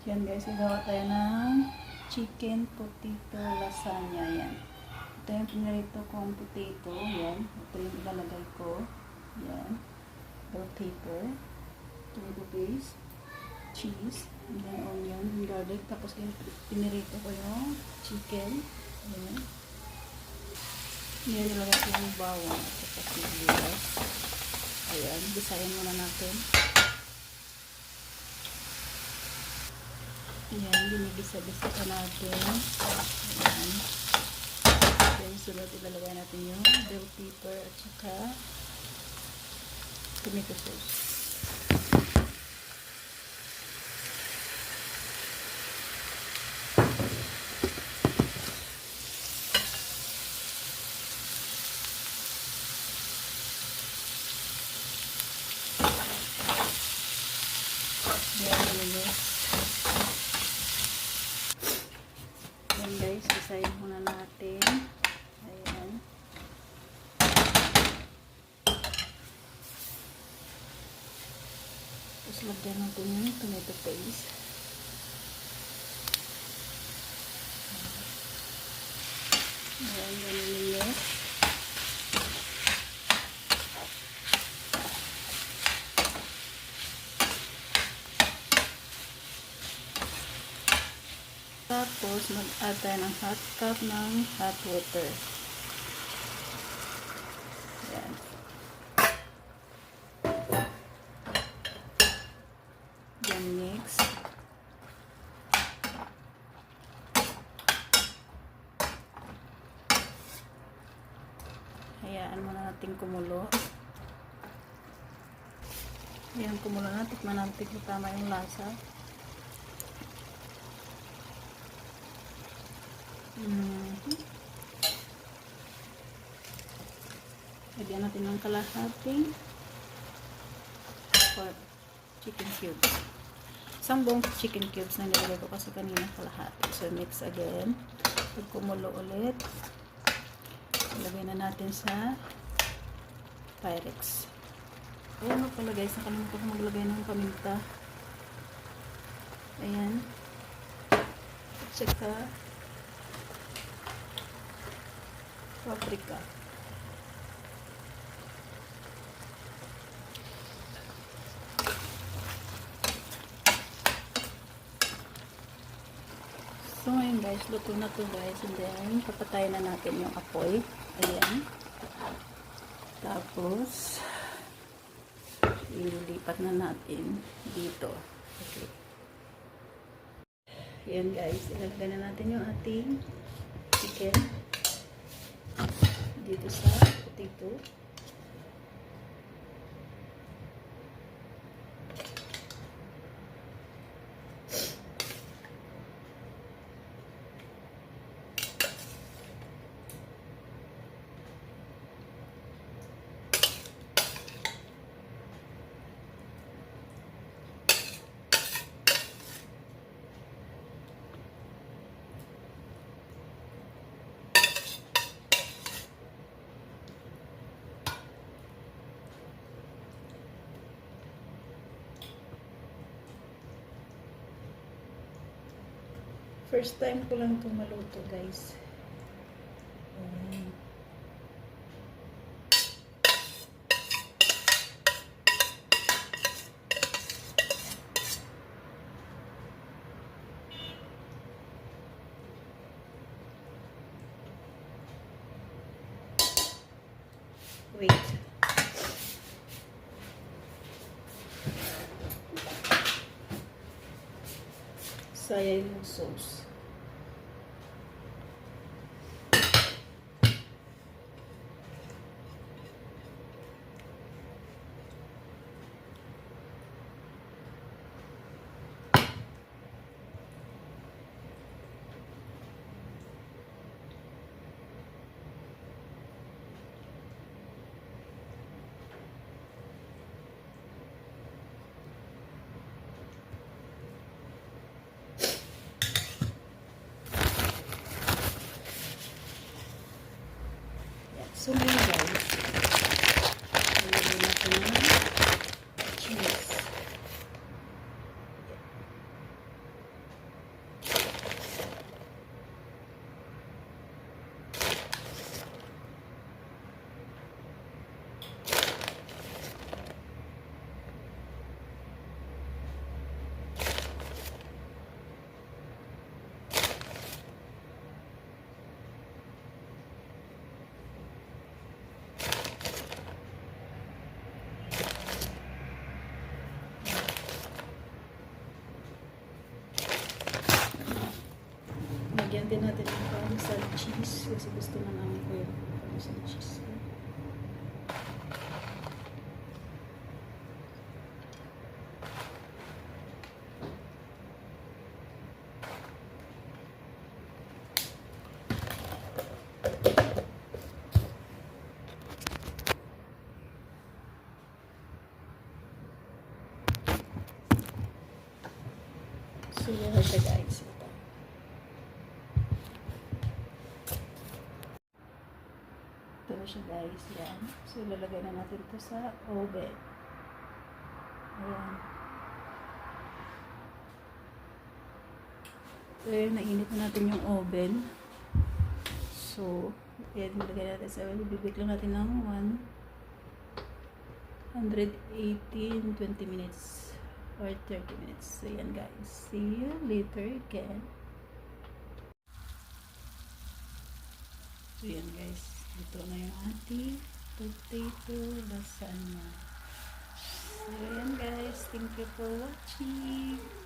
Yan guys, gagawa tayo ng chicken potato lasagna. Yan. Ito yung pinarito kong potato. Yan. Ito yung ilalagay ko. Yan. Bell pepper. Tomato paste. Cheese. And then onion and garlic. Tapos yung pinarito ko yung chicken. Yan. Yan, nilagay ko yung bawang at saka sibuyas. Ayan. Bisayin muna natin. Ayan, binibisa-bisa ka natin. Ayan. Then, sunod ilalagay natin yung bell pepper at saka tomato sauce. Ayan guys, bisayin muna natin. Ayan. Tapos lagyan natin yung tomato paste. Ayan, ganun yun. Tapos, mag-add tayo ng half cup ng hot water. Ayan. Then mix. Hayaan muna natin kumulo. Ayan, kumulo na. Tikman natin kung tama yung lasa. Lagyan natin ng kalahating chicken cubes. Isang buong chicken cubes na nilagay ko kasi kanina kalahati. So, mix again. Pag kumulo ulit, ilagay na natin sa Pyrex. Ayan pala guys, nakalimutan ko maglagay ng paminta. Ayan. At saka paprika. So ngayon guys, luto na to guys. And then, papatayin na natin yung apoy. Ayan. Tapos, ililipat na natin dito. Okay. Ayan guys, ilagay na natin yung ating chicken dito sa potato. First time ko lang itong maluto guys. Wait. Sayang yung sauce. So ngayon guys, ilagay natin ng cheese. Lagyan natin ng parmesan cheese kasi gusto na namin ko yung parmesan cheese. So, yan na siya guys. Ito na siya guys. Yan. So, ilalagay na natin ito sa oven. Ayan. So, yun, nainit na natin yung oven. So, ayan, nilagay natin sa oven. Bibig lang natin ng 180 20 minutes or 30 minutes. So, yan guys. See you later again. So, yan guys. Ito na yung ating potato lasagna. So, yan guys. Thank you for watching.